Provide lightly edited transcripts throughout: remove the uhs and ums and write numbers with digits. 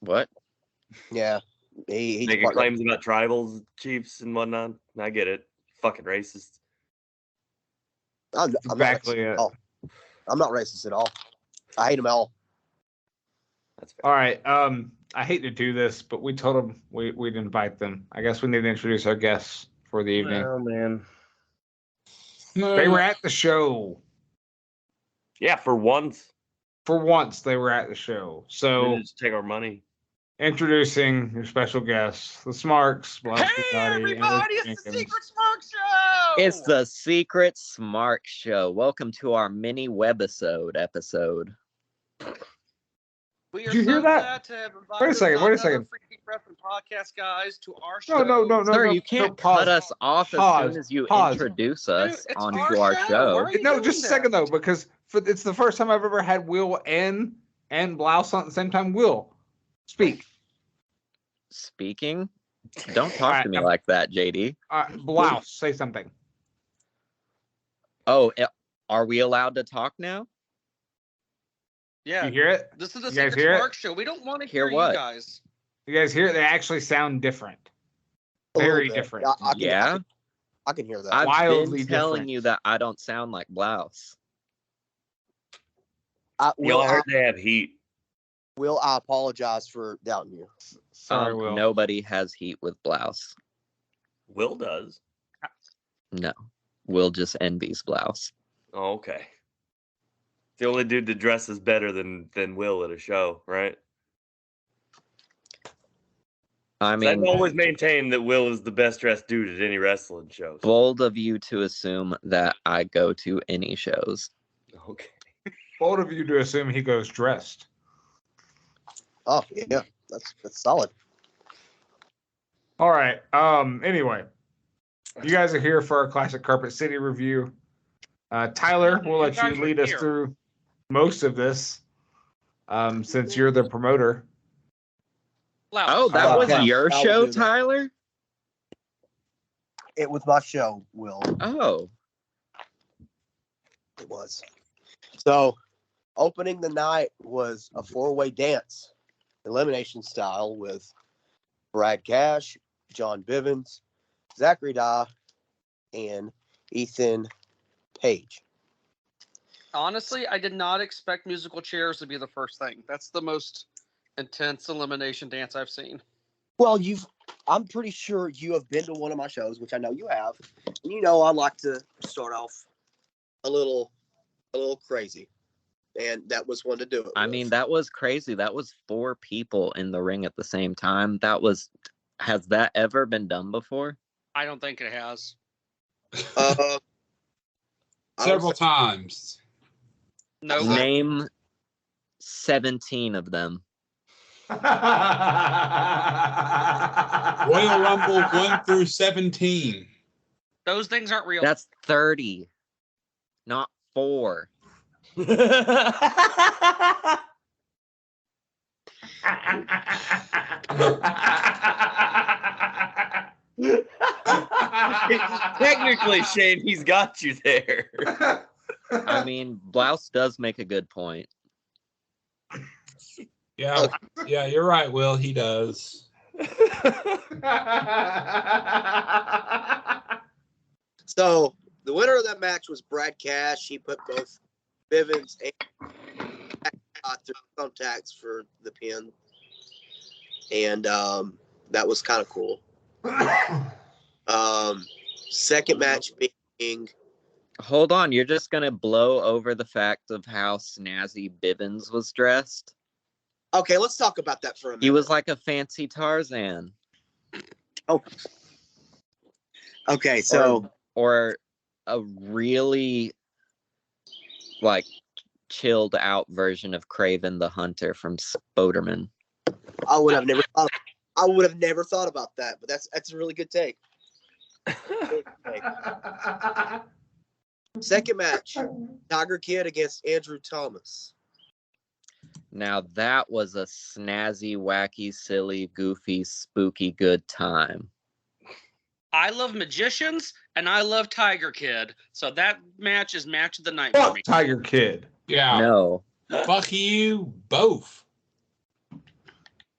What? Yeah. He's Making part of- claims about tribals, chiefs, and whatnot. I get it. Fucking racist. I'm Exactly not racist it. at all. I'm not racist at all. I hate them all. That's fair. All right. I hate to do this, but we told them we'd invite them. I guess we need to introduce our guests for the evening. Oh man. They were at the show. Yeah, for once. For once, they were at the show. They So, just take our money. introducing your special guests, the Smarks. Hey everybody, it's the Secret Smarks Show! It's the Secret Smarks Show. Welcome to our mini webisode episode. We are Did you hear so that? glad to have invited Wait a second, wait a another second. Freaking Wrestling Podcast guys to our show. No. Sir, you no, can't pause. cut us off Pause. as soon as you Pause. introduce us Dude, it's onto our our show. show. Why are you No, doing just a that? second though, because it's the first time I've ever had Will and Blouse on at the same time. Will, speak. Speaking? Don't talk Alright, to me like that, JD. Blouse, say something. Oh, are we allowed to talk now? Yeah, You hear it? this is the You guys Secret hear it? Smarks Show. We don't want to Hear hear what? you guys. You guys hear it? They actually sound different. A little Very bit. different. Yeah? I can hear that. I've Wildly been telling different. you that I don't sound like Blouse. Y'all heard they have heat. Will, I apologize for doubting you. Sorry, Will. Nobody has heat with Blouse. Will does. No. Will just envies Blouse. Oh, okay. The only dude that dresses better than Will at a show, right? I I've mean, always maintained that Will is the best dressed dude at any wrestling show. bold of you to assume that I go to any shows. Okay. Bold of you to assume he goes dressed. Oh, yeah. That's solid. All right. Anyway, you guys are here for our Classic Carpet City review. Tyler, we'll let you lead us through most of this, since you're the promoter. Oh, that was Okay. your I will show, do that. Tyler? It was my show, Will. Oh, It was. So, opening the night was a four-way dance, elimination style, with Brad Cash, John Bivens, Zachary Dye, and Ethan Page. Honestly, I did not expect musical chairs to be the first thing. That's the most intense elimination dance I've seen. Well, I'm pretty sure you have been to one of my shows, which I know you have. And you know I like to start off a little crazy. And that was one to do it I with. mean, that was crazy. That was 4 people in the ring at the same time. Has that ever been done before? I don't think it has. I would Several say- times. No. Name 17 of them. Royal Rumble 1 through 17. Those things aren't real. That's 30, not 4. Technically, Shane, he's got you there. I mean, Blouse does make a good point. Yeah, you're right, Will. He does. So the winner of that match was Brad Cash. He put both Bivens and through contacts for the pin, and that was kind of cool. Second match being Hold on, you're just gonna blow over the fact of how snazzy Bivens was dressed? okay. Let's talk about that for a minute. He was like a fancy Tarzan. Okay, so Or a really like chilled out version of Craven the Hunter from Spoderman. I would have never thought. I would have never thought about that, but that's a really good take. Really good take. Second match, Tiger Kid against Andrew Thomas. Now that was a snazzy, wacky, silly, goofy, spooky good time. I love magicians and I love Tiger Kid. So that match is match of the night for Fuck me. Tiger Kid. Yeah. No. Fuck you both.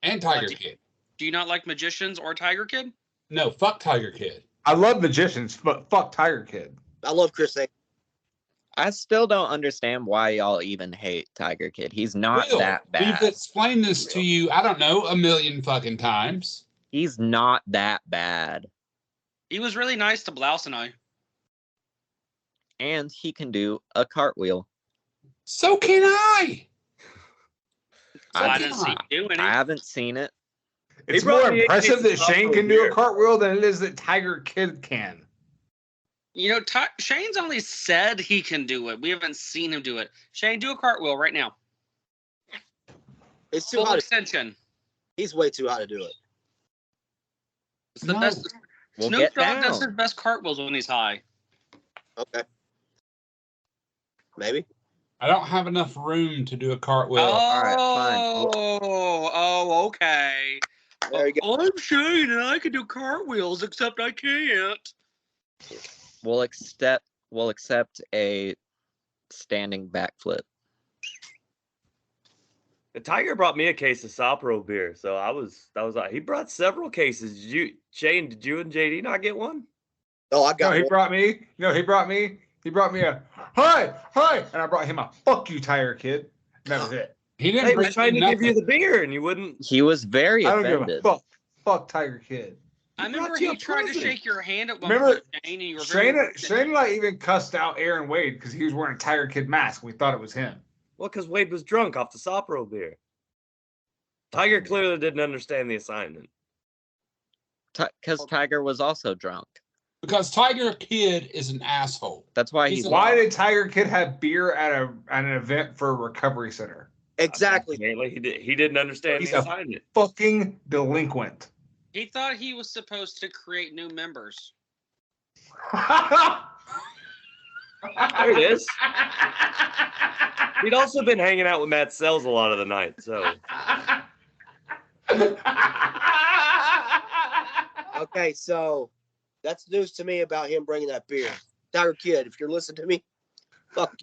And Tiger Kid. Do you not like magicians or Tiger Kid? No, fuck Tiger Kid. I love magicians, but fuck Tiger Kid. I love Chris Angel. I still don't understand why y'all even hate Tiger Kid. He's not Will, that bad. We've explained this to you, I don't know, a million fucking times. He's not that bad. He was really nice to Blouse and I. And he can do a cartwheel. So can I. I didn't see you doing it. I haven't seen it. It's brought more me a impressive case that of Shane can Buffalo do a beer. cartwheel than it is that Tiger Kid can. You know, Shane's only said he can do it. We haven't seen him do it. Shane, do a cartwheel right now. It's too Full hot. extension. He's way too hot to do it. It's the No. best. Well, Snoop get Dogg does down. his best cartwheels when he's high. Okay. Maybe. I don't have enough room to do a cartwheel. right, fine. Okay. There you go. I'm Shane and I can do cartwheels, except I can't. We'll accept a standing backflip. The Tiger brought me a case of Sopro beer, so he brought several cases. Shane, did you and JD not get one? Oh, I No, got he one. brought me. No, he brought me a hi, and I brought him a fuck you, Tiger Kid. And that was it. He didn't Hey, bring was trying me to give you nothing. the beer, and you wouldn't. He was very I don't give a offended. fuck Tiger Kid. I remember brought you he a tried to present. shake your hand at one Remember, point, Shane, and you were very Shane like even cussed out Aaron Wade because he was wearing a Tiger Kid mask. We thought it was him. Well, because Wade was drunk off the Sopro beer. Tiger clearly didn't understand the assignment. Because Tiger was also drunk. Because Tiger Kid is an asshole. That's why He's he's a- Why did Tiger Kid have beer at an event for a recovery center? Exactly. Apparently, he didn't understand He's the a- assignment. Fucking delinquent. He thought he was supposed to create new members. There it is. He'd also been hanging out with Matt Sells a lot of the night, so Okay, so that's news to me about him bringing that beer. Tiger Kid, if you're listening to me, fuck.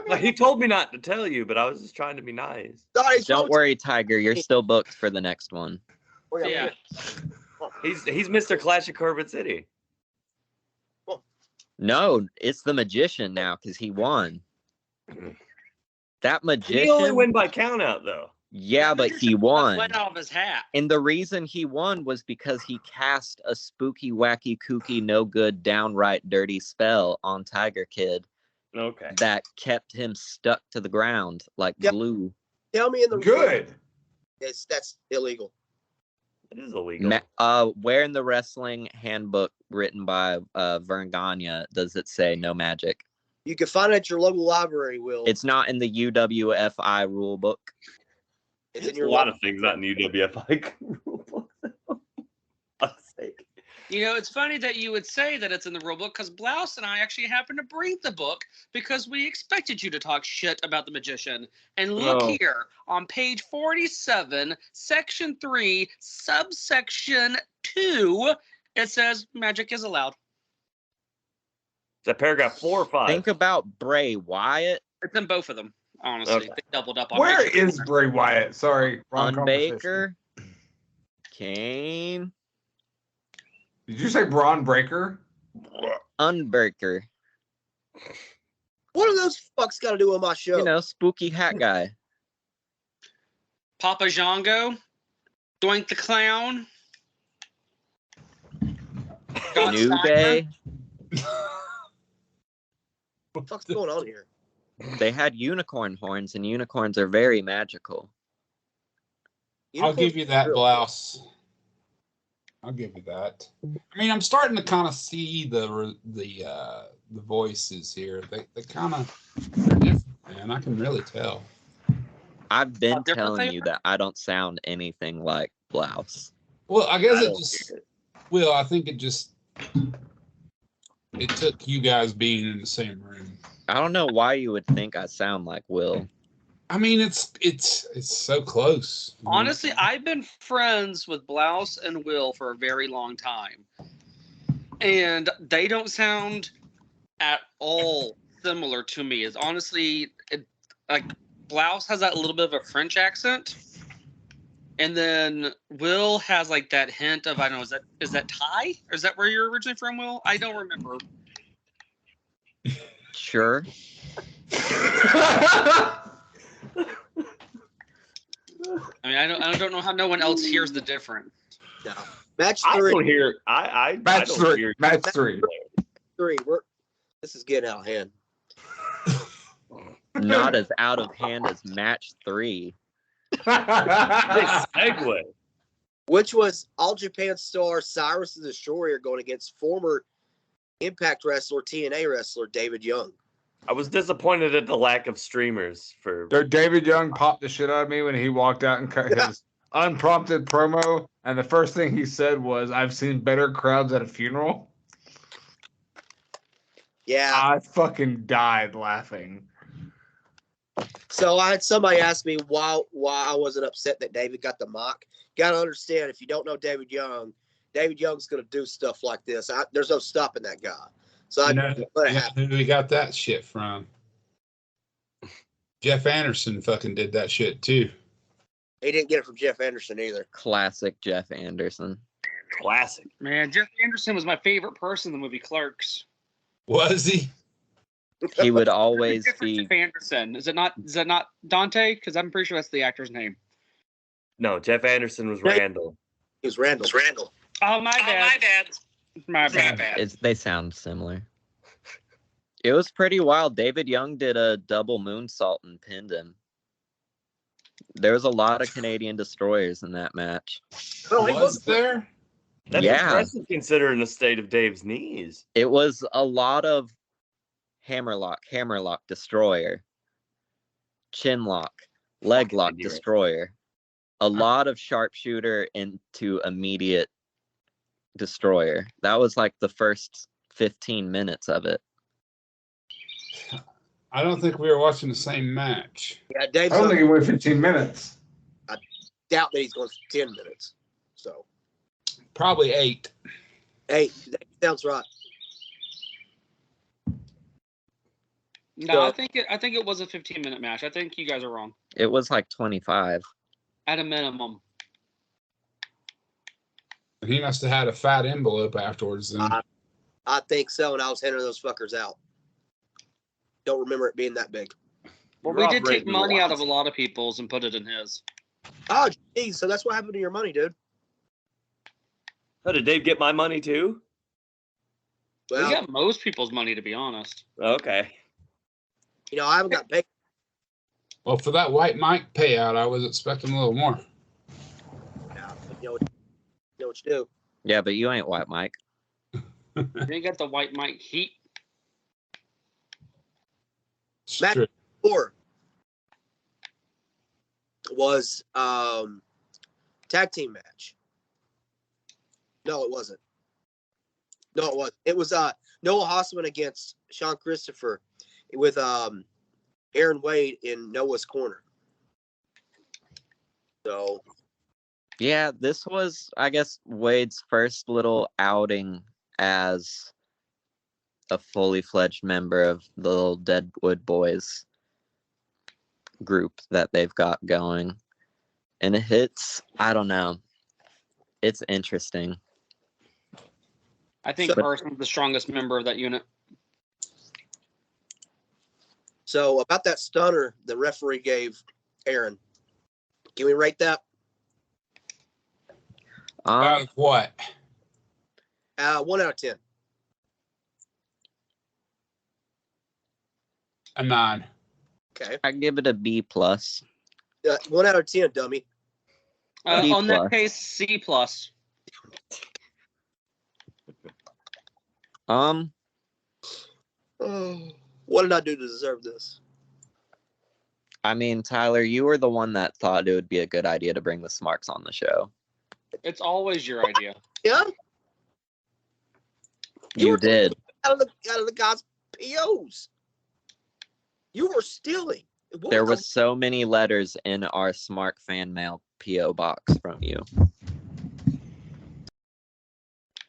like, he told me not to tell you, but I was just trying to be nice. Don't worry, Tiger. You're still booked for the next one. Yeah. He's Mr. Clash of Corbin City. No, it's the magician now because he won. That He only magician. win by count out though. Yeah, but he won. Went out of his hat. And the reason he won was because he cast a spooky, wacky, kooky, no good, downright dirty spell on Tiger Kid Okay. that kept him stuck to the ground like Yep. glue. Tell me in the Good. That's illegal. It is illegal. Where in the wrestling handbook written by Vern Gagne does it say no magic? You can find it at your local library, Will. It's not in the UWFI rule book. It's in There's your a lot of things not in UWFI rule book. Fuck's sake. You know, it's funny that you would say that it's in the rule book because Blouse and I actually happened to bring the book because we expected you to talk shit about the magician. And look Oh. here on page 47, section 3, subsection 2, it says magic is allowed. Is that paragraph 4 or 5? Think about Bray Wyatt, It's in both of them, honestly. Okay. They doubled up on Where magic. is Bray Wyatt? Sorry, wrong conversation. Unbaker, Kane, Did you say Braun Breaker? Unbreaker. What do those fucks got to do with my show? You know, spooky hat guy. Papa Django, Doink the Clown, Scott New Steiner. Day. what the fuck's going on here? They had unicorn horns, and unicorns are very magical. I'll give you that, Blouse. I'll give you that. I mean, I'm starting to kind of see the voices here. They kind of different, man. I can really tell. I've been different telling they you that I don't sound anything like Blouse. Well, I guess I it don't just. get it. Well, I think it took you guys being in the same room. I don't know why you would think I sound like Will. I mean, it's so close. Honestly, I've been friends with Blouse and Will for a very long time. And they don't sound at all similar to me. It's honestly, like Blouse has that little bit of a French accent. And then Will has like that hint of, I don't know, is that Thai? Or is that where you're originally from, Will? I don't remember. Sure. I mean, I don't know how no one else hears the difference. No. Match I three. don't hear. I Match don't three. hear. Match three. This is getting out of hand. Not as out of hand as match 3. Nice segue. Which was All Japan star Cyrus the Destroyer going against former Impact wrestler, TNA wrestler David Young. I was disappointed at the lack of streamers for. David Young popped the shit out of me when he walked out and cut his unprompted promo, and the first thing he said was, "I've seen better crowds at a funeral." Yeah. I fucking died laughing. So I had somebody ask me why I wasn't upset that David got the mock. Got to understand, if you don't know David Young's going to do stuff like this. There's no stopping that guy. So I let it happen. Who we got that shit from? Jeff Anderson fucking did that shit too. He didn't get it from Jeff Anderson either. Classic Jeff Anderson. Classic. Man, Jeff Anderson was my favorite person in the movie Clerks. Was he? He would always be. Jeff Anderson. Is that not Dante? Because I'm pretty sure that's the actor's name. No, Jeff Anderson was Randall. It was Randall. Oh, my bad. My bad. They sound similar. It was pretty wild. David Young did a double moonsault and pinned him. There was a lot of Canadian destroyers in that match. Oh, Was there? That's Yeah. impressive considering the state of Dave's knees. It was a lot of hammerlock, destroyer, chinlock, leglock, destroyer. A lot of sharpshooter into immediate destroyer. That was like the first 15 minutes of it. I don't think we were watching the same match. Yeah, I Dave's don't think it went 15 minutes. doubt that he's going for 10 minutes. So Probably 8. 8. That sounds right. No, I think it was a 15-minute match. I think you guys are wrong. It was like 25. At a minimum. He must have had a fat envelope afterwards then. I think so, and I was handing those fuckers out. Don't remember it being that big. Well, we did take money out of a lot of people's and put it in his. Oh, geez. So that's what happened to your money, dude. Oh, did Dave get my money too? Well, We got most people's money, to be honest. Okay. I haven't got paid. Well, for that white Mike payout, I was expecting a little more. You know what you do. Yeah, but you ain't White Mike. They got the White Mike heat. It's Matt- true. 4 was tag team match. No, it wasn't. No, it wasn't. It was Noah Hossman against Sean Christopher with Aaron Wade in Noah's corner. So Yeah, this was, I guess, Wade's first little outing as a fully fledged member of the little Deadwood Boys group that they've got going. And I don't know. It's interesting. I think Carson's the strongest member of that unit. So about that stunner the referee gave Aaron, can we rate that? Out of what? 1 out of 10. A 9. Okay. I give it a B plus. 1 out of 10, dummy. B On that plus. case, C plus. Oh, what did I do to deserve this? I mean, Tyler, you were the one that thought it would be a good idea to bring the Smarks on the show. It's always your idea. Yeah. You were did. Out of the guys' POs. You were stealing. There was so many letters in our Smart fan mail PO box from you.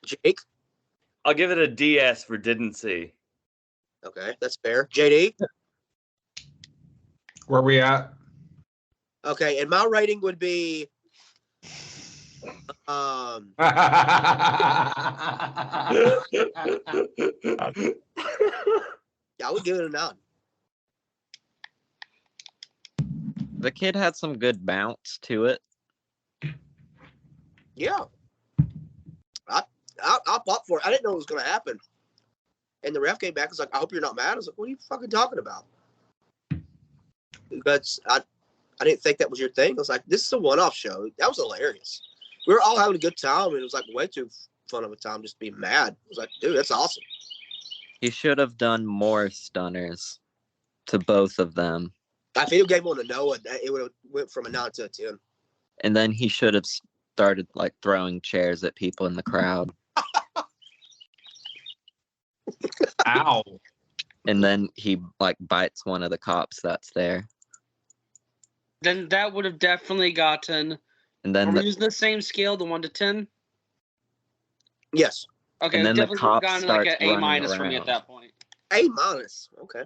Jake. I'll give it a DS for didn't see. Okay, that's fair. JD. Where we at? Okay, and my rating would be I would give it a 9. The kid had some good bounce to it. Yeah. I'll pop for it. I didn't know it was going to happen. And the ref came back and was like, I hope you're not mad. I was like, what are you fucking talking about? But I didn't think that was your thing. I was like, this is a one-off show. That was hilarious. We were all having a good time, and it was like way too fun of a time just being mad. I was like, dude, that's awesome. He should have done more stunners to both of them. If he gave one to Noah, it would have went from a 9 to a 10. And then he should have started like throwing chairs at people in the crowd. Ow. And then he like bites one of the cops that's there. Then that would have definitely gotten. And then Are we using the same scale, the 1 to 10? Yes. Okay, And then the definitely cop gotten like an starts A minus running for me at around. that point. A minus. Okay.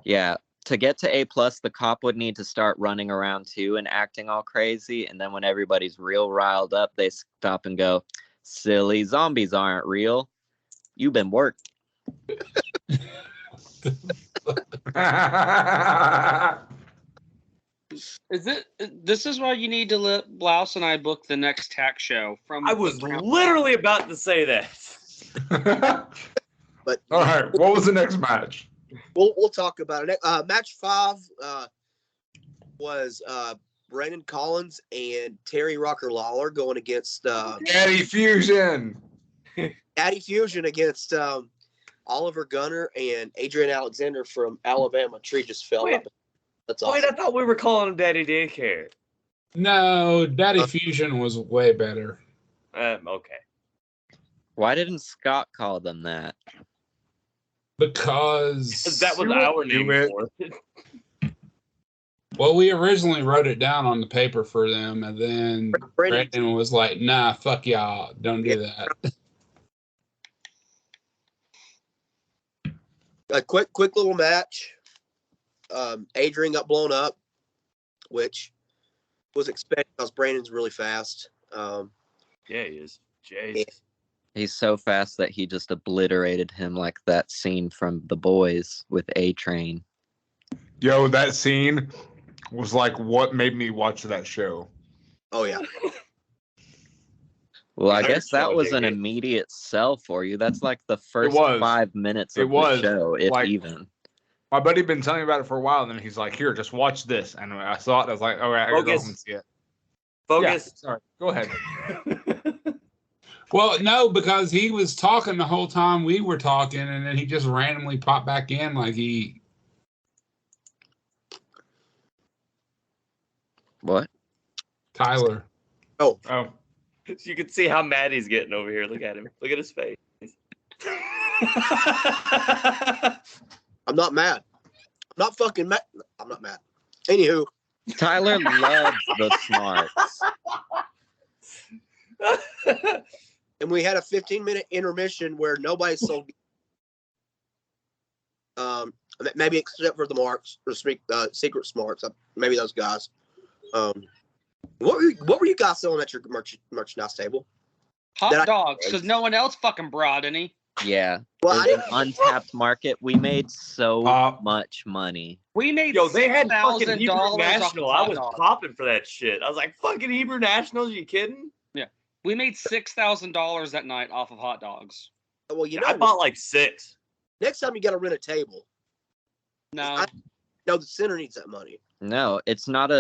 Yeah. To get to A plus, the cop would need to start running around too and acting all crazy. And then when everybody's real riled up, they stop and go, "Silly, zombies aren't real. You've been worked." This is why you need to let Blouse and I book the next tax show from. I was literally about to say that. But All right, what was the next match? we'll talk about it. Match 5 was Brandon Collins and Terry Rocker Lawler going against Daddy Fusion. Addy Fusion against Oliver Gunner and Adrian Alexander from Alabama. Tree just fell Wait. up. That's awesome. Wait, I thought we were calling him Daddy Daycare. No, Daddy Fusion was way better. Okay. Why didn't Scott call them that? Because That was You our won't do name it. for it. well, we originally wrote it down on the paper for them, and then Brandon, Brandon was like, "Nah, fuck y'all, don't do that." a quick little match. Adrian got blown up, which was expected because Brandon's really fast. Yeah, he is. Jesus. He's so fast that he just obliterated him like that scene from The Boys with A-Train. Yo, that scene was like what made me watch that show. Oh yeah. Well, I Third guess that show, was an JK. immediate sell for you. That's like the first was. 5 minutes It of was, the show, if like- even. My buddy been telling me about it for a while, and then he's like, "Here, just watch this." And when I saw it, I was like, "All right, I gotta go Focus. home and see it." Focus. Yeah, sorry, go ahead. Well, no, because he was talking the whole time we were talking, and then he just randomly popped back in like he. What? Tyler. Oh, You can see how mad he's getting over here. Look at him. Look at his face. I'm not mad. I'm not fucking mad. I'm not mad. Anywho, Tyler loves the Smarks. and we had a 15-minute intermission where nobody sold. Maybe except for the Marks or Secret Smarks. Maybe those guys. What were you guys selling at your merchandise table? Hot dogs, because no one else fucking brought any. Yeah. Well, I It was didn't. an untapped market. We made so much money. We made Yo, they had fucking $6,000 Hebrew off National. of I hot was dogs. popping for that shit. I was like, fucking Hebrew Nationals? You kidding? We made $6,000 that night off of hot dogs. Well, you know, I bought like 6. next time you got to rent a table. No, No, the center needs that money. No, it's not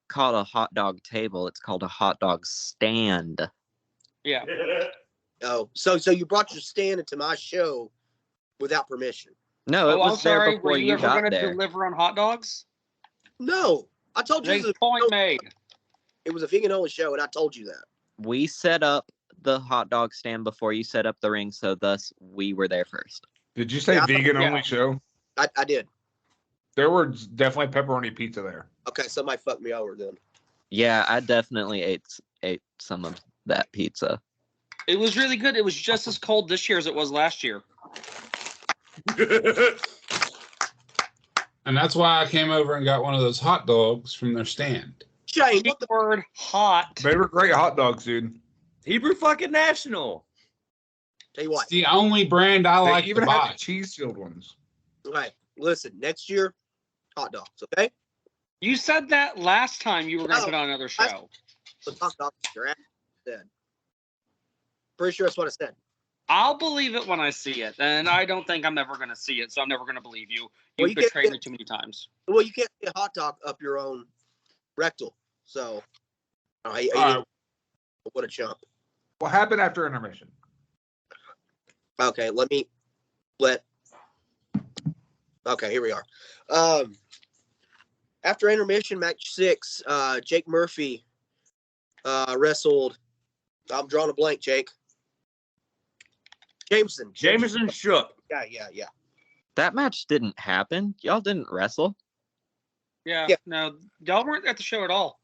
called a hot dog table. It's called a hot dog stand. yeah. Oh, so you brought your stand into my show without permission? No, it Oh, I'm was there sorry. before Were you you ever got going to there. deliver on hot dogs? No, I told you Big point made. it was a vegan only show, and I told you that. We set up the hot dog stand before you set up the ring, so thus we were there first. did you say Yeah, vegan yeah. only show? I did. There were definitely pepperoni pizza there. Okay, somebody fucked me over then. Yeah, I definitely ate some of that pizza. It was really good. It was just as cold this year as it was last year. And that's why I came over and got one of those hot dogs from their stand. Shane, what the word hot. They were great hot dogs, dude. Hebrew fucking National. Tell you what. It's the only brand I They like even to had buy. the cheese-filled ones. Okay, listen. Next year, hot dogs. Okay. You said that last time you were going to No, put on another show. But hot dogs, your ass said. Pretty sure that's what I said. I'll believe it when I see it, and I don't think I'm ever going to see it, so I'm never going to believe you. Well, You've you betrayed can't- me too many times. Well, you can't get a hot dog up your own rectal. So, All right. what a chump. What happened after intermission? Okay, Okay, here we are. After intermission, match 6, Jake Murphy wrestled. I'm drawing a blank, Jake. Jameson. Shook. Yeah. That match didn't happen. Y'all didn't wrestle. Yeah, Yeah. no, y'all weren't at the show at all.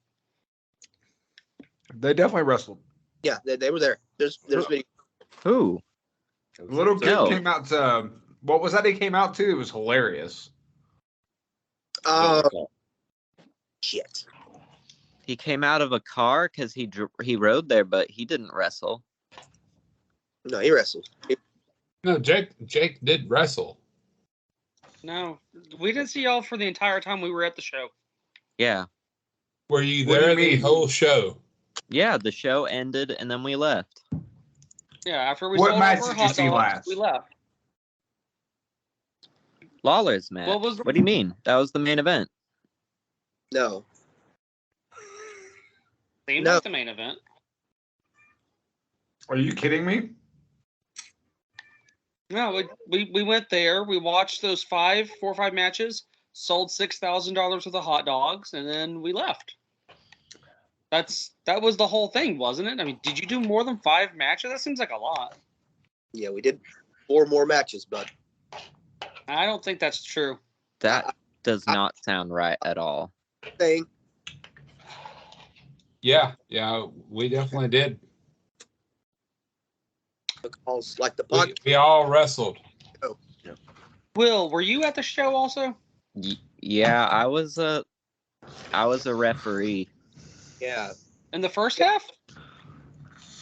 They definitely wrestled. Yeah, they were there. There's video. Who? Little kid No. came out to what was that he came out to? It was hilarious. Shit. He came out of a car because he rode there, but he didn't wrestle. No, he wrestled. No, Jake did wrestle. No, we didn't see y'all for the entire time we were at the show. Yeah. Were you What do there you the mean? whole show? Yeah, the show ended and then we left. Yeah, after we What sold match off our did you hot see dogs, last? we left. Lawler's match. What do you mean? That was the main event. No. Seemed No. like the main event. Are you kidding me? No, we went there. We watched those 4 or 5 matches, sold $6,000 worth of hot dogs, and then we left. That was the whole thing, wasn't it? I mean, did you do more than 5 matches? That seems like a lot. Yeah, we did 4 more matches, but I don't think that's true. That does not sound right at all. thing. Yeah, we definitely did. Because like the We, podcast. we all wrestled. Will, were you at the show also? Yeah, I was a referee. Yeah. In the first half?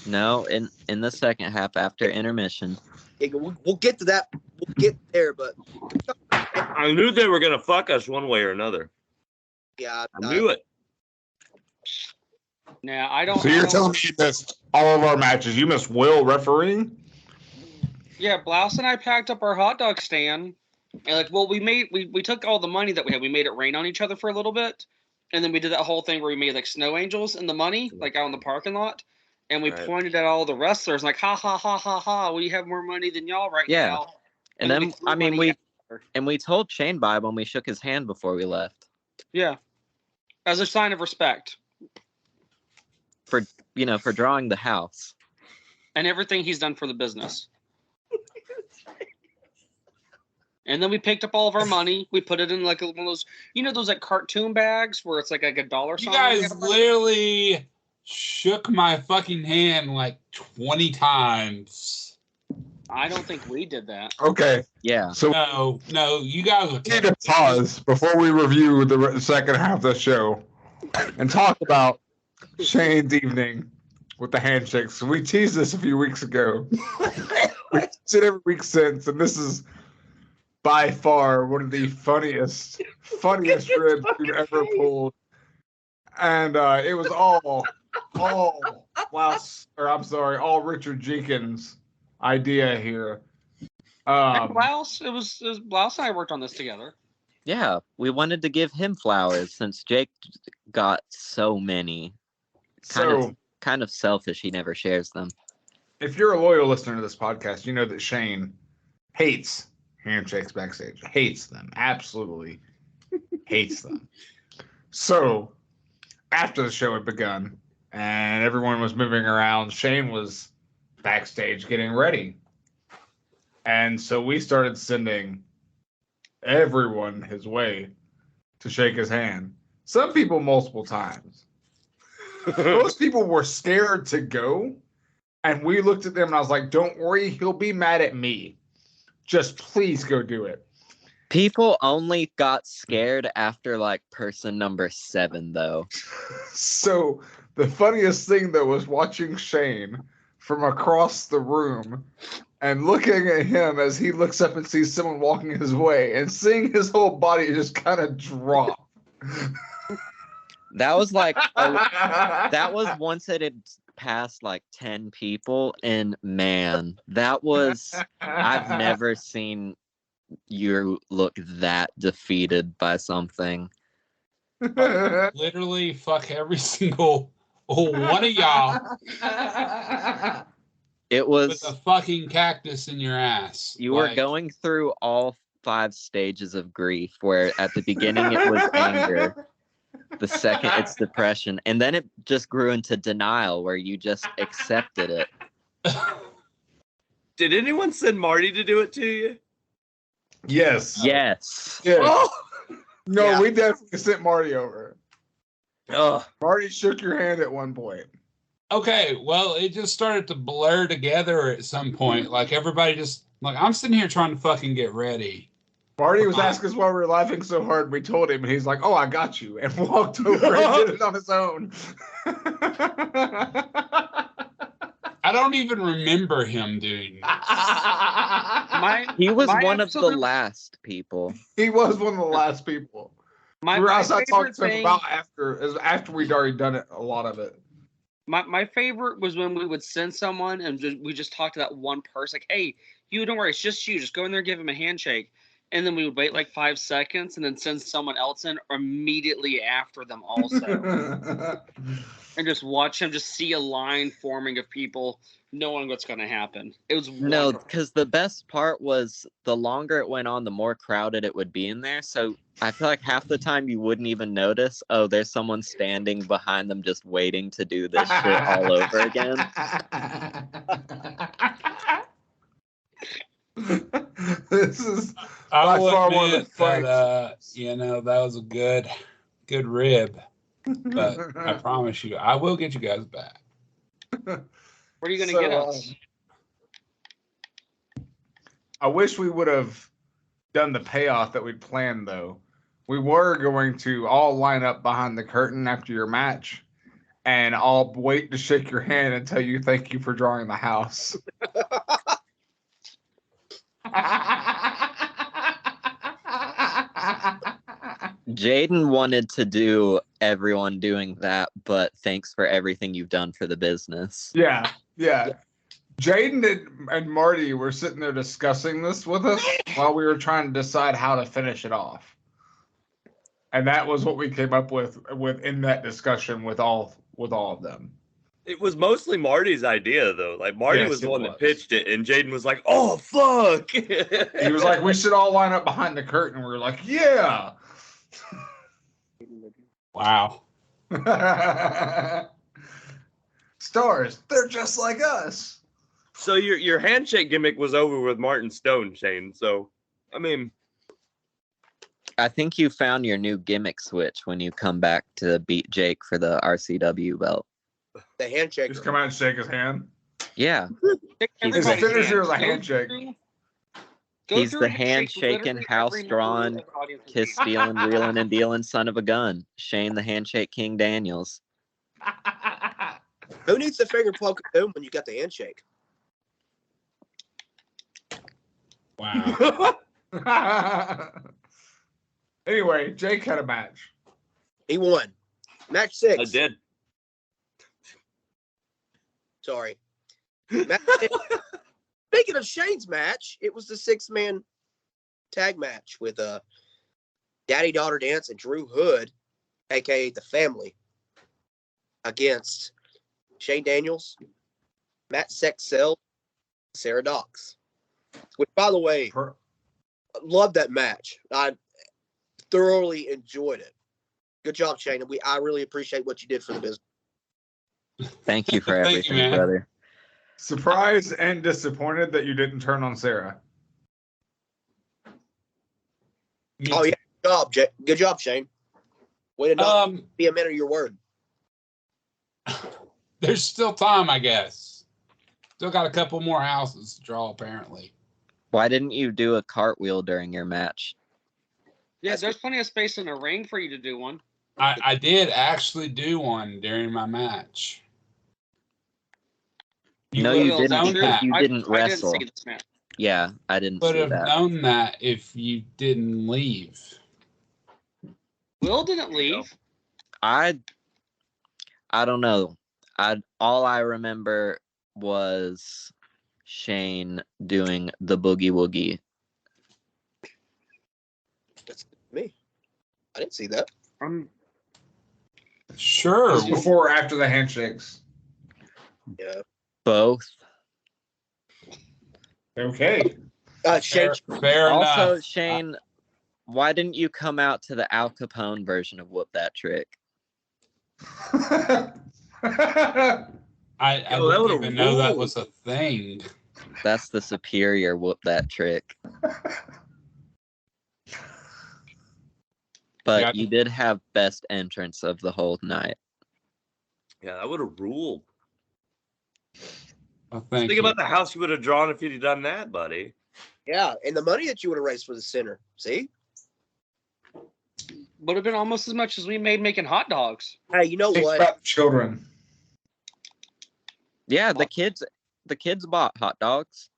No, in the second half after intermission. Yeah, we'll get to that. We'll get there, but I knew they were gonna fuck us one way or another. yeah, I knew it. Nah, I don't. So you're telling me you missed all of our matches? You missed Will refereeing? Yeah, Blouse and I packed up our hot dog stand, and we took all the money that we had. We made it rain on each other for a little bit, and then we did that whole thing where we made like snow angels in the money, like out in the parking lot, and we pointed at all the wrestlers like, ha ha ha ha ha, we have more money than y'all right now. And then threw money we told Shane bye when we shook his hand before we left. Yeah, as a sign of respect For drawing the house. and everything he's done for the business. And then we picked up all of our money. We put it in like one of those, those like cartoon bags where it's like a dollar You sign. guys literally shook my fucking hand like 20 times. I don't think we did that. Okay. Yeah. So No, you guys are we need to pause before we review the second half of the show and talk about Shane's evening with the handshakes. We teased this a few weeks ago. We teased it every week since, and this is by far one of the funniest ribs we've ever pulled. And it was all Richard Jenkins' idea here. Blouse, it was Blouse and I worked on this together. Yeah, we wanted to give him flowers since Jake got so many. Kind of selfish. He never shares them. If you're a loyal listener to this podcast, you know that Shane hates handshakes backstage. Hates them. Absolutely hates them. So, after the show had begun and everyone was moving around, Shane was backstage getting ready. And so we started sending everyone his way to shake his hand. Some people multiple times. Most people were scared to go. And we looked at them and I was like, don't worry, he'll be mad at me. Just please go do it. People only got scared after like person number 7, though. So the funniest thing though was watching Shane from across the room and looking at him as he looks up and sees someone walking his way and seeing his whole body just kind of drop. That was like that was once it had passed like 10 people, and man, that was I've never seen you look that defeated by something. Literally, fuck every single one of y'all. It was with a fucking cactus in your ass. You were going through all 5 stages of grief, where at the beginning it was anger, the second it's depression, and then it just grew into denial, where you just accepted it. Did anyone send Marty to do it to you? Yes. Yes. Yeah. Oh! No, Yeah. we definitely sent Marty over. Oh. Marty shook your hand at one point. Okay, well, it just started to blur together at some point. Like, everybody just, like, I'm sitting here trying to fucking get ready. Marty was asking us why we were laughing so hard. We told him, and he's like, "Oh, I got you," and walked over and did it on his own. I don't even remember him doing this. He was my one of the absolute- last people. He was one of the last people. My, we were my outside talking favorite to him thing, about after we'd already done it, a lot of it. my favorite was when we would send someone and we just talked to that one person, like, hey, you don't worry, it's just you. Just go in there and give him a handshake. And then we would wait like 5 seconds and then send someone else in immediately after them also. And just watch him, just see a line forming of people knowing what's going to happen. It was No, wonderful. because the best part was the longer it went on, the more crowded it would be in there. So I feel like half the time you wouldn't even notice, oh, there's someone standing behind them just waiting to do this shit all over again. This is I by will far one of the admit that, that was a good rib. But I promise you, I will get you guys back. Where are you going to get us? I wish we would have done the payoff that we'd planned, though. We were going to all line up behind the curtain after your match, and I'll wait to shake your hand and tell you thank you for drawing the house. Jaden wanted to do everyone doing that, but thanks for everything you've done for the business. Yeah. Jaden and Marty were sitting there discussing this with us while we were trying to decide how to finish it off. And that was what we came up with in that discussion with all of them. It was mostly Marty's idea, though. Like, Marty Yes, was the it one was. that pitched it, and Jaden was like, oh, fuck. He was like, we should all line up behind the curtain. We were like, yeah. Wow. Stars, they're just like us. So your handshake gimmick was over with Martin Stone, Shane. So, I mean... I think you found your new gimmick switch when you come back to beat Jake for the RCW belt. The handshake. Just come out and shake his hand. Yeah. His finisher is a handshake. He's the handshaking, house-drawn, kiss-stealing, reeling, and dealing son of a gun. Shane the Handshake King Daniels. Who needs the finger poke of doom when you got the handshake? Wow. Anyway, Jake had a match. He won. Match 6. I did. Sorry. Match 6. Speaking of Shane's match, it was the 6-man tag match with Daddy Daughter Dance and Drew Hood, aka the Family, against Shane Daniels, Matt Sexel, Sarah Dox. Which, by the way, loved that match. I thoroughly enjoyed it. Good job, Shane. I really appreciate what you did for the business. Thank you for Thank you, everything, man. brother. Surprised and disappointed that you didn't turn on Sarah. Oh, yeah. Good job, Shane. Way to not be a man of your word. There's still time, I guess. Still got a couple more houses to draw, apparently. Why didn't you do a cartwheel during your match? Yeah, there's plenty of space in the ring for you to do one. I did actually do one during my match. No, you would have didn't known because that. you didn't wrestle. I didn't see this match. Yeah, I didn't Would see have that. known that if you didn't leave. Will didn't leave. I don't know. All I remember was Shane doing the boogie woogie. That's me. I didn't see that. Sure. Was before or after the handshakes? Yeah. Both. Okay. Shane. Fair Also, enough. Shane, why didn't you come out to the Al Capone version of Whoop That Trick? I didn't even know that was a thing. That's the superior Whoop That Trick. But Yeah. you did have best entrance of the whole night. Yeah, that would have ruled. Oh, Think about the house you would have drawn if you'd done that, buddy. Yeah, and the money that you would have raised for the center. See? Would have been almost as much as we made making hot dogs. Hey, you know Think what? about children. Yeah, the kids bought hot dogs.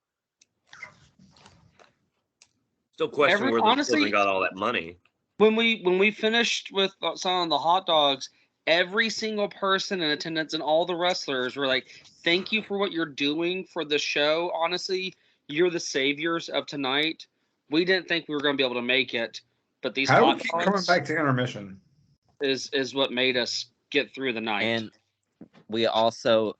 Still question where the honestly, children got all that money. When we finished with selling the hot dogs, every single person in attendance and all the wrestlers were like, "Thank you for what you're doing for the show. Honestly, you're the saviors of tonight. We didn't think we were going to be able to make it, but these How do we hot keep dogs coming back to intermission? is what made us get through the night." And we also,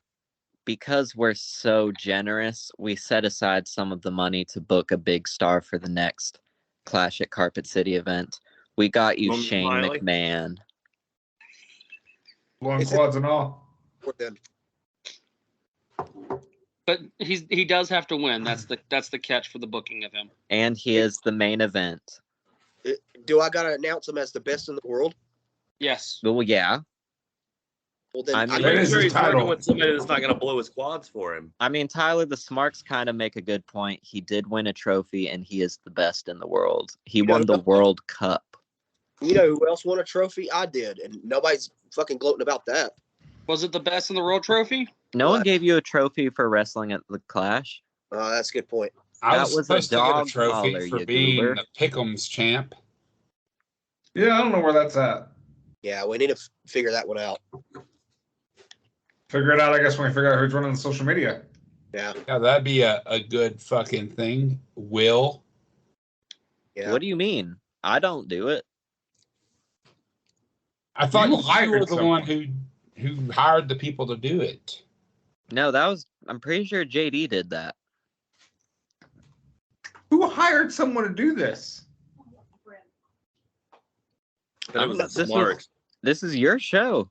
because we're so generous, we set aside some of the money to book a big star for the next Clash at Carpet City event. We got you Shane Smiley? McMahon. Blowing quads and all. But he does have to win. That's the catch for the booking of him. And he is the main event. Do I got to announce him as the best in the world? Yes. Well, yeah. Well, then I I mean, That I'm is sure his he's working title. with somebody that's not going to blow his quads for him. I mean, Tyler, the Smarks kind of make a good point. He did win a trophy, and he is the best in the world. He won the World Cup. You know who else won a trophy? I did, and nobody's fucking gloating about that. Was it the best in the world trophy? No one gave you a trophy for wrestling at the Clash. That's a good point. I That was was a supposed to get a dog trophy collar, for you being goober. the Pick'ems champ. Yeah, I don't know where that's at. Yeah, we need to figure that one out. Figure it out, I guess, when we figure out who's running the social media. Yeah. Yeah, that'd be a good fucking thing. Will. Yeah. What do you mean? I don't do it. I thought You you hired were the one someone. who hired the people to do it. No, I'm pretty sure JD did that. Who hired someone to do this? But it was the Smarks. This is your show.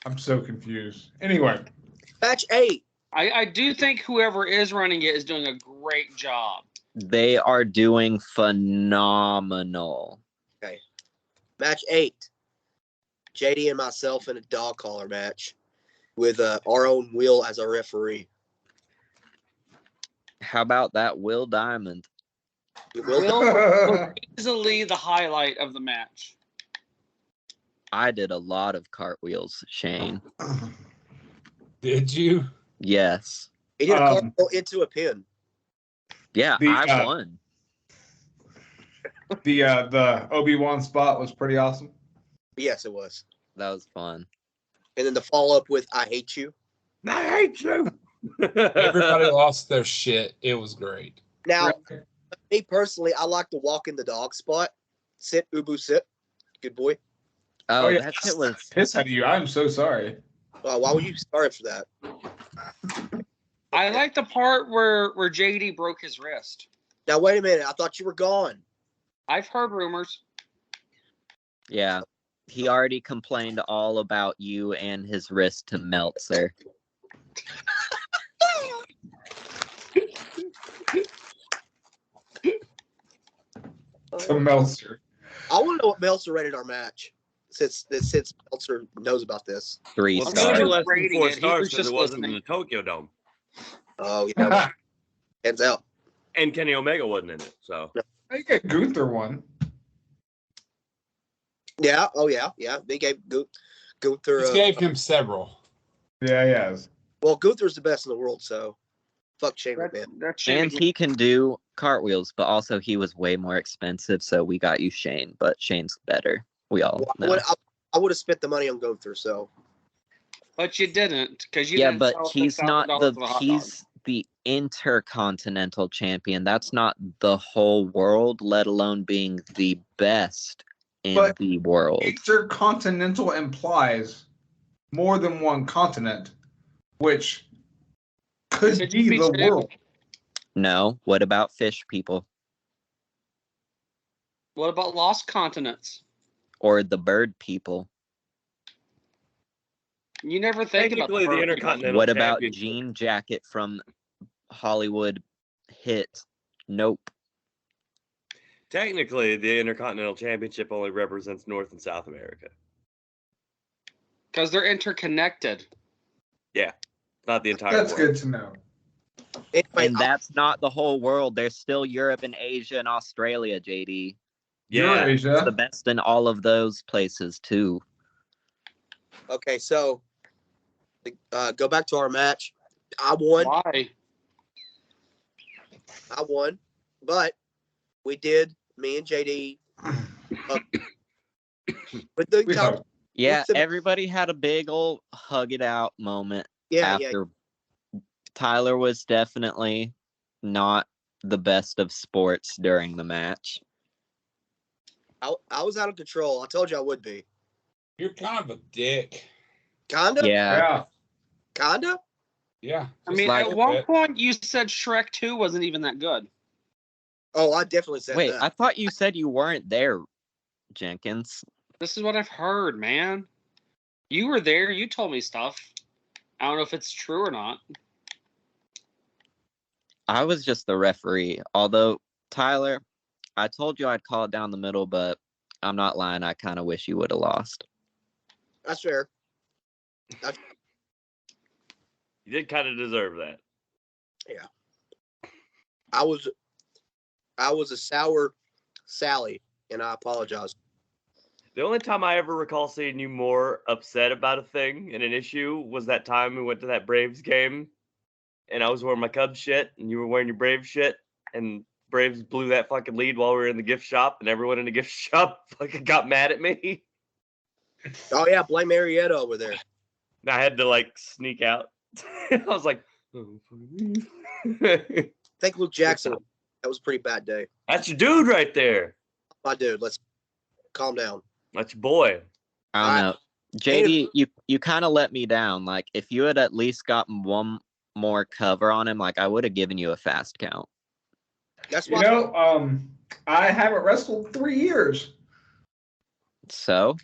I'm so confused. Anyway, Match 8. I do think whoever is running it is doing a great job. They are doing phenomenal. Match 8. JD and myself in a dog collar match with our own Will as our referee. How about that Will Diamond? Will was easily the highlight of the match. I did a lot of cartwheels, Shane. Did you? Yes. He did a cartwheel into a pin. Yeah, I won. The Obi-Wan spot was pretty awesome. Yes, it was. That was fun. And then the follow-up with I hate you. I hate you. Everybody lost their shit. It was great. Now, me personally, I like to walk in the dog spot. Sit, Ubu, sit. Good boy. Oh, yeah, that shit was... piss out of you. I'm so sorry. Why were you sorry for that? I like the part where JD broke his wrist. Now, wait a minute. I thought you were gone. I've heard rumors. Yeah. He already complained all about you and his wrist to Meltzer. To Meltzer. I want to know what Meltzer rated our match, since Meltzer knows about this. 3 Well, it's gonna be stars. less than Rating 4 it. He stars was because just it wasn't in listening. the Tokyo Dome. Oh, yeah. Hands out. And Kenny Omega wasn't in it, so. I get Gunther one. Yeah. Oh yeah. Yeah. They gave Gunther. Just gave him several. Yeah, he has. Well, Gunther's the best in the world, so fuck Shane McMahon. That's Shane And McMahon. he can do cartwheels, but also he was way more expensive, so we got you Shane, but Shane's better. We all know. I would have spent the money on Gunther, so. But you didn't, because you Yeah, didn't but sell he's not $6,000 for the hot dog. he's the intercontinental champion. That's not the whole world, let alone being the best in But the world. Intercontinental implies more than one continent, which could Could be be the two. world. No, what about fish people What about lost continents? or the bird people? You never think about Technically, the bird people. Intercontinental What about Championship. Jean Jacket from Hollywood hit Nope? Technically, the Intercontinental Championship only represents North and South America. Because they're interconnected. Yeah, not the entire That's world. good to know. Anyway, And that's not the whole world. There's still Europe and Asia and Australia, JD. Yeah, It's the Eurasia. best in all of those places too. okay, so go back to our match. I won. Why? I won, but we did. Me and JD. With the We hope. Yeah, What's the- everybody had a big old hug it out moment yeah. after Tyler was definitely not the best of sports during the match. I was out of control. I told you I would be. You're kind of a dick. Kinda. Yeah. Kinda. Yeah. I just mean, like at a one bit. point you said Shrek 2 wasn't even that good. Oh, I definitely said Wait, that. I thought you said you weren't there, Jenkins. This is what I've heard, man. You were there. You told me stuff. I don't know if it's true or not. I was just the referee. Although, Tyler, I told you I'd call it down the middle, but I'm not lying. I kind of wish you would have lost. That's fair. you did kind of deserve that. I was a sour Sally, and I apologize. The only time I ever recall seeing you more upset about a thing and an issue was that time we went to that Braves game, and I was wearing my Cubs shit, and you were wearing your Braves shit, and Braves blew that fucking lead while we were in the gift shop, and everyone in the gift shop fucking got mad at me. Oh yeah, blame Marietta over there. And I had to like sneak out. I was like, oh, Thank Luke Jackson. That was a pretty bad day. that's your dude right there. My dude, let's calm down. That's your boy. I don't know. JD, you kind of let me down. Like, if you had at least gotten one more cover on him, like, I would have given you a fast count. That's You why. know, I haven't wrestled 3 years. So,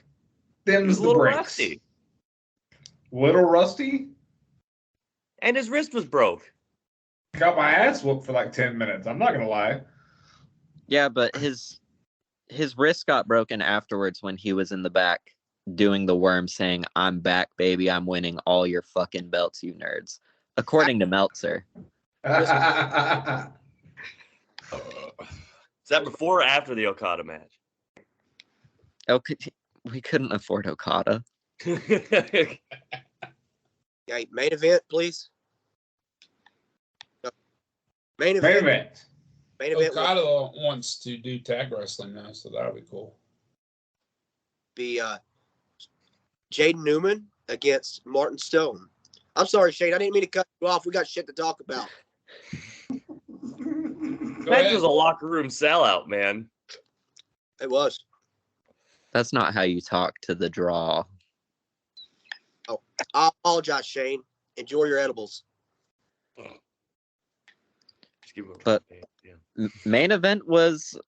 He Them's was a the little breaks. rusty. Little rusty. And his wrist was broke. Got my ass whooped for like 10 minutes. I'm not gonna lie. yeah, but his wrist got broken afterwards when he was in the back doing the worm saying, "I'm back, baby. I'm winning all your fucking belts, you nerds." According to Meltzer. Is that before or after the Okada match? Okay, we couldn't afford Okada. Okay, main event, please. No. Main Main event. event. Main event will Okada wants to do tag wrestling now, so that'll be cool. be Jaden Newman against Martin Stone. I'm sorry, Shane. I didn't mean to cut you off. We got shit to talk about. Go That ahead. was a locker room sellout, man. It was. That's not how you talk to the draw. I apologize, Shane. Enjoy your edibles. Just give him a But- yeah. Main event was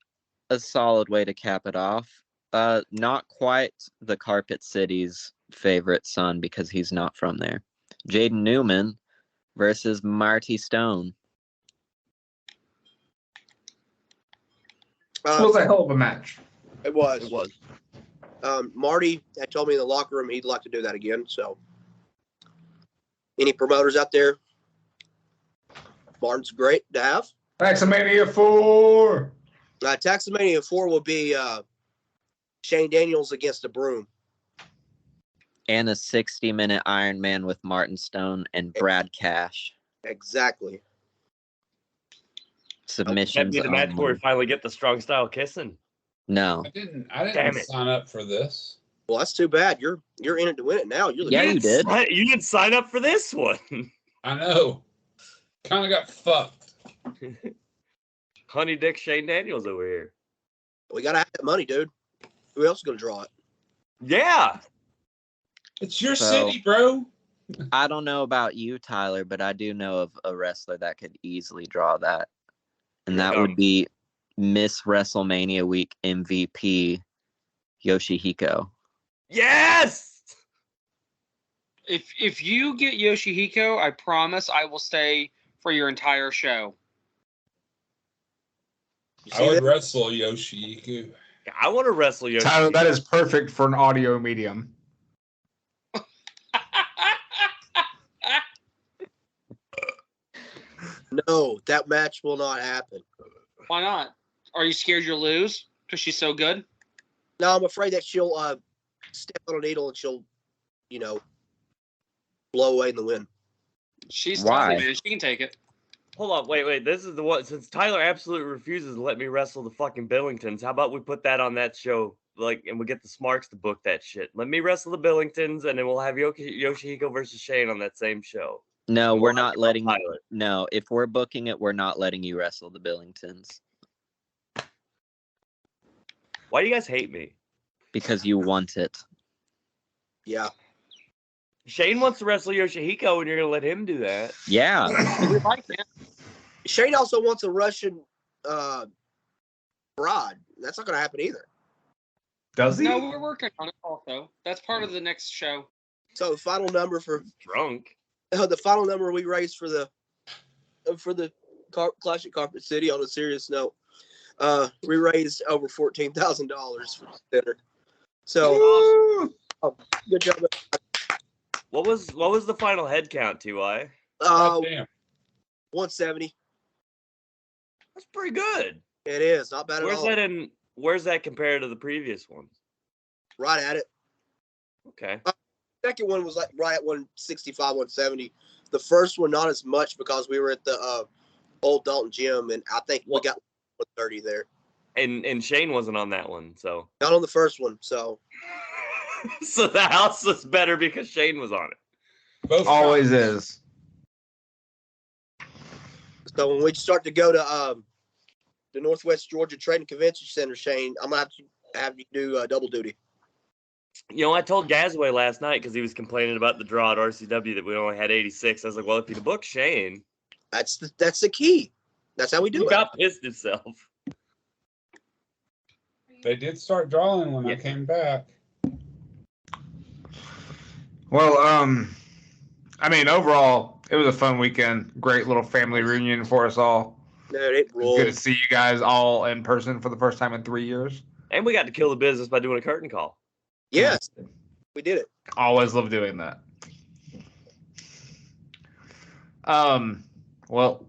a solid way to cap it off. Not quite the Carpet City's favorite son because he's not from there. Jaden Newman versus Marty Stone. This was a hell of a match. It was. It was. Marty had told me in the locker room he'd like to do that again. So, any promoters out there? Martin's great to have. Maximania 4. Taxomania 4 will be Shane Daniels against a broom. And a 60-minute Iron Man with Martin Stone and Brad Cash. Exactly. Submissions. That'd be the match where we only. finally get the strong style kissing. No. I didn't Damn it. sign up for this. Well, that's too bad. You're in it to win it now. You're the Yeah, you did. You didn't sign up for this one. I know. Kind of got fucked. Honey Dick Shane Daniels over here. We gotta have that money, dude. Who else is gonna draw it? Yeah. It's your So- city, bro. I don't know about you, Tyler, but I do know of a wrestler that could easily draw that. And that would be Miss WrestleMania Week MVP, Yoshihiko. Yes. If you get Yoshihiko, I promise I will stay for your entire show. You I see would that? wrestle Yoshihiko. I want to wrestle you. Tyler, that is perfect for an audio medium. No, that match will not happen. Why not? Are you scared you'll lose because she's so good? No, I'm afraid that she'll step on a needle and she'll, blow away in the wind. She's Why? tough, man. She can take it. Hold on, wait. This is the one. Since Tyler absolutely refuses to let me wrestle the fucking Billingtons, how about we put that on that show? And we get the Smarks to book that shit. Let me wrestle the Billingtons, and then we'll have Yoshihiko versus Shane on that same show. No, And we're we'll have not to letting Tyler. you. No, if we're booking it, we're not letting you wrestle the Billingtons Why do you guys hate me? because you want it. Yeah. Shane wants to wrestle Yoshihiko, and you're gonna let him do that. Yeah. We like that. Shane also wants a Russian bride. That's not gonna happen either. Does he? No, we're working on it also. That's part of the next show. So the final number Drunk. the final number we raised for the Classic Carpet City, on a serious note, we raised over $14,000 for the center. So good job. What was the final head count, Ty? Damn. 170. That's pretty good. It is not bad at all. Where's that compared to the previous ones? Right at it. Okay. Second one was like right at 165, 170. The first one not as much because we were at the old Dalton gym, and I think we got 130 there. And Shane wasn't on that one, so Not on the first one, so so the house was better because Shane was on it. Both Always is. when we start to go to the Northwest Georgia Trading Convention Center, Shane, I'm gonna have you do double duty. I told Gazaway last night because he was complaining about the draw at RCW that we only had 86. I was like, well, if you book Shane, That's the key. That's how we do he it. got pissed himself. They did start drawing when I came back. Well, I mean, overall, it was a fun weekend. Great little family reunion for us all. Dude, it Good to rules. see you guys all in person for the first time in 3 years. And we got to kill the business by doing a curtain call. Yes, we did it. Always love doing that. Well,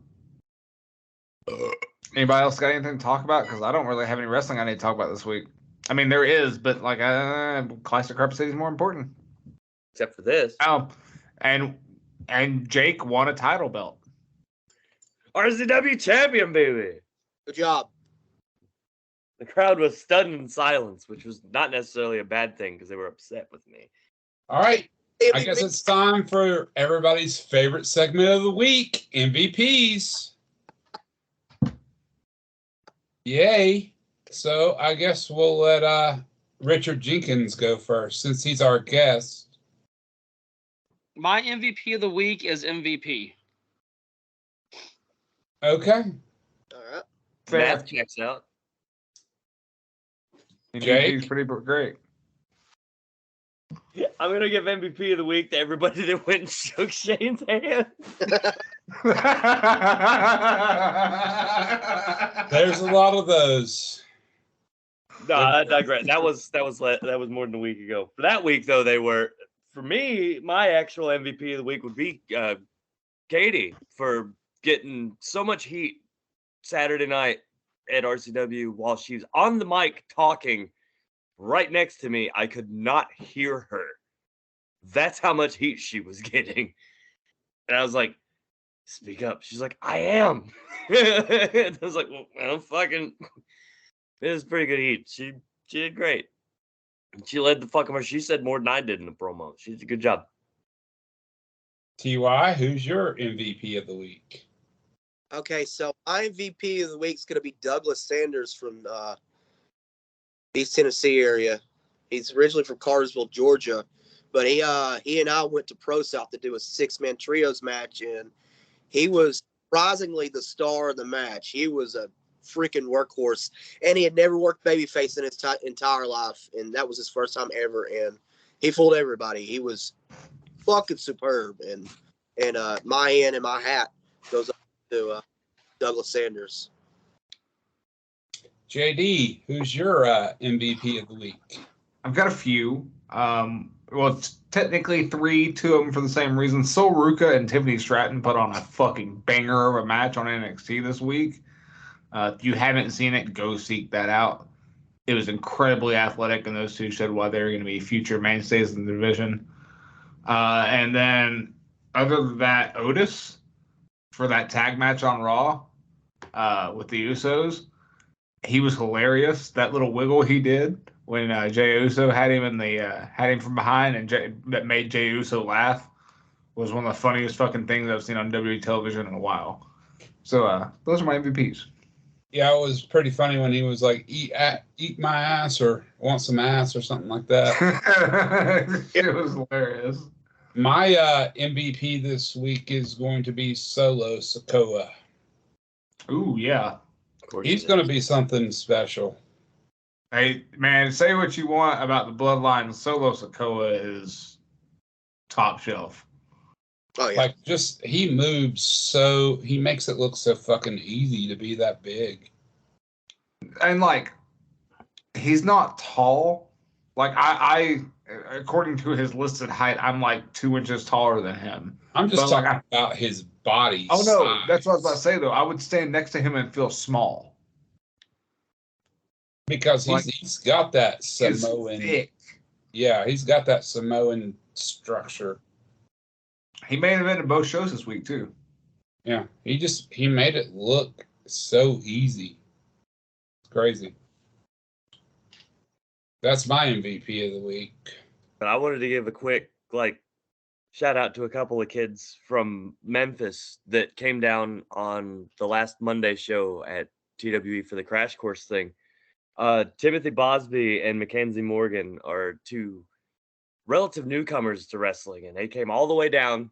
anybody else got anything to talk about? Because I don't really have any wrestling I need to talk about this week. I mean, there is, but like, Classic Carpet City is more important. Except for this. And Jake won a title belt. RCW champion, baby. Good job. The crowd was stunned in silence, which was not necessarily a bad thing because they were upset with me. All right. I guess it's time for everybody's favorite segment of the week, MVPs. Yay. So I guess we'll let Richard Jenkins go first since he's our guest. My MVP of the week is MVP. Okay. All right. Math checks out. Jake? He's pretty great. I'm going to give MVP of the week to everybody that went and shook Shane's hand. There's a lot of those. No, I digress. That was more than a week ago. For that week, though, they were, for me, my actual MVP of the week would be Katie for getting so much heat Saturday night at RCW while she was on the mic talking right next to me. I could not hear her. That's how much heat she was getting. And I was like, speak up. She's like, I am. I was like, well, fucking, it was pretty good heat. She did great. She led the fucking. She said more than I did in the promo. She did a good job. TY, who's your MVP of the week? Okay, so my MVP of the week is going to be Douglas Sanders from East Tennessee area. He's originally from Cartersville, Georgia, but he and I went to Pro South to do a 6-man trios match, and he was surprisingly the star of the match. He was a freaking workhorse, and he had never worked babyface in his entire life, and that was his first time ever, and he fooled everybody. He was fucking superb, and my hand and my hat goes up to Douglas Sanders. JD, who's your MVP of the week? I've got a few. Well, it's technically 3, 2 of them for the same reason. Sol Ruca and Tiffany Stratton put on a fucking banger of a match on NXT this week. If you haven't seen it, go seek that out. It was incredibly athletic, and those two showed why they're going to be future mainstays in the division. And then, other than that, Otis for that tag match on Raw with the Usos, he was hilarious. That little wiggle he did when Jey Uso had him had him from behind, and that made Jey Uso laugh, was one of the funniest fucking things I've seen on WWE television in a while. So those are my MVPs. Yeah, it was pretty funny when he was like, eat my ass or want some ass or something like that. It was hilarious. My MVP this week is going to be Solo Sikoa. Ooh, yeah. He's going to be something special. Hey, man, say what you want about the bloodline. Solo Sikoa is top shelf. Oh, yeah. Like, he moves he makes it look so fucking easy to be that big. And, like, he's not tall. Like, I according to his listed height, I'm like 2 inches taller than him. I'm just talking about his body. Oh, no, size. that's what I was about to say, though. I would stand next to him and feel small. Because he's got that Samoan. Thick. Yeah, he's got that Samoan structure. He made it into both shows this week, too. Yeah, he made it look so easy. It's crazy. That's my MVP of the week. But I wanted to give a quick, shout out to a couple of kids from Memphis that came down on the last Monday show at TWE for the Crash Course thing. Timothy Bosby and Mackenzie Morgan are 2 relative newcomers to wrestling, and they came all the way down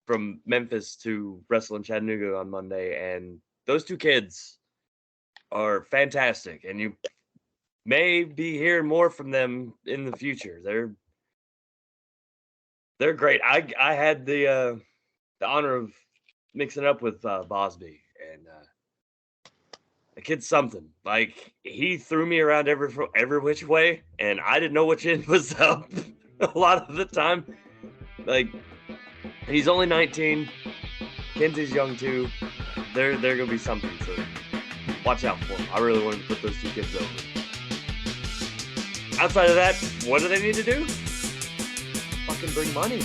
from Memphis to wrestle in Chattanooga on Monday, and those 2 kids are fantastic, and you may be hearing more from them in the future. They're great. I had the honor of mixing up with Bosby, and the kid's something. Like, he threw me around every which way, and I didn't know which end was up a lot of the time. Like, he's only 19. Kenzie's young too. They're gonna be something. So watch out for them. I really wanted to put those 2 kids over. Outside of that, what do they need to do? Fucking bring money.